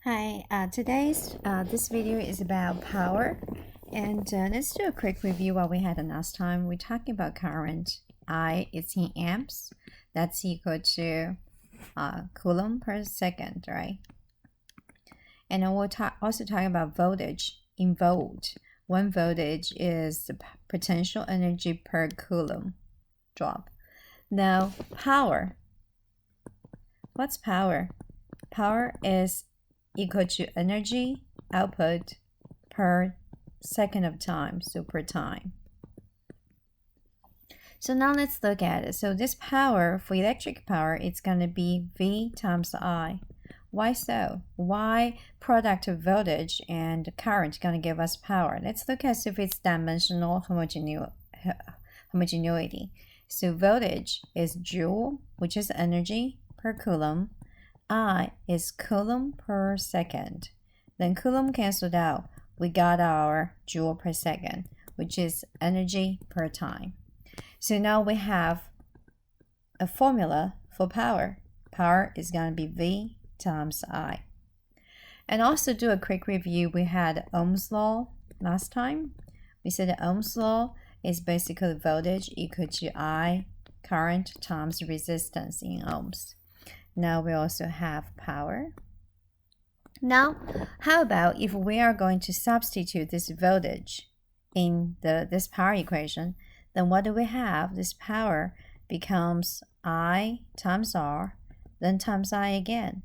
Hi, today's this video is about power, and let's do a quick review what we had last time. We're talking about current. I is in amps. That's equal to coulomb per second, right? And then we'll also talking about voltage in volt. One voltage is the potential energy per coulomb drop. Now, power. What's power? Power is equal to energy output per second of time, so per time. So now let's look at it. So this power, for electric power, it's going to be V times I. Why so? Why product of voltage and current going to give us power? Let's look at if it's dimensional homogeneity. So voltage is joule, which is energy per coulomb. I is coulomb per second. Then coulomb canceled out. We got our joule per second, which is energy per time. So now we have a formula for power. Power is going to be V times I. And also do a quick review. We had Ohm's law last time. We said the Ohm's law is basically voltage equal to I current times resistance in ohms. Now we also have power. Now, how about if we are going to substitute this voltage in this power equation, then what do we have? This power becomes I times R, then times I again.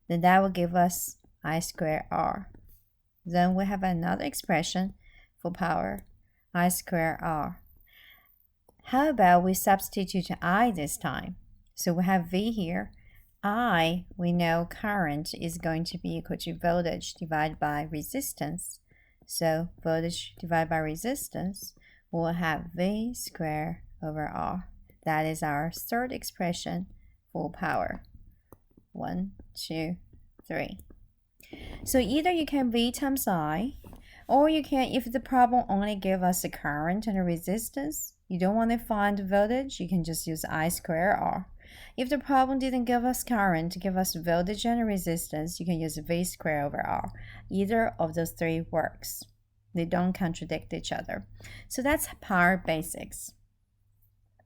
Then that will give us I squared R. Then we have another expression for power, I squared R. How about we substitute I this time? So we have V here. I, we know current is going to be equal to voltage divided by resistance. So voltage divided by resistance, we'll have V squared over R. That is our third expression for power. 1, 2, 3. So either you can V times I, or you can, if the problem only give us the current and the resistance, you don't want to find the voltage, you can just use I squared R. If the problem didn't give us current, give us voltage and resistance, you can use V squared over R. Either of those three works. They don't contradict each other. So that's power basics.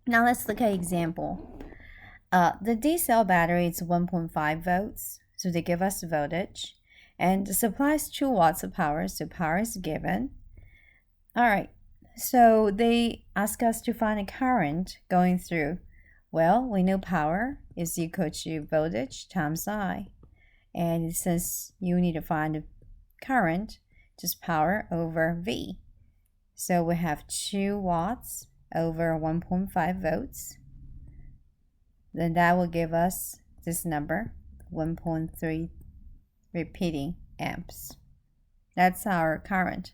Now let's look at example. The D cell battery is 1.5 volts, so they give us voltage. And the supply is 2 watts of power, so power is given. All right, so they ask us to find a current going through. Well, we know power is equal to voltage times I. And since you need to find the current, just power over V. So we have 2 watts over 1.5 volts. Then that will give us this number, 1.3 repeating amps. That's our current.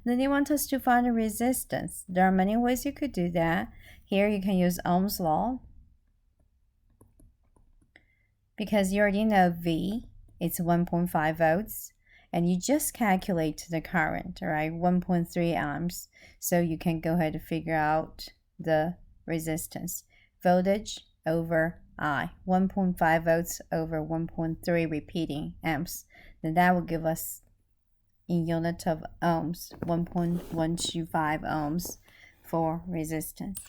Then they want us to find the resistance. There are many ways you could do that. Here you can use Ohm's law. Because you already know V, it's 1.5 volts, and you just calculate the current, right? 1.3 amps. So you can go ahead and figure out the resistance. Voltage over I, 1.5 volts over 1.3 repeating amps. Then that will give us, in unit of ohms, 1.125 ohms for resistance.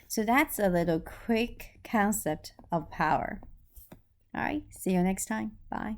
So that's a little quick concept of power. All right, see you next time. Bye.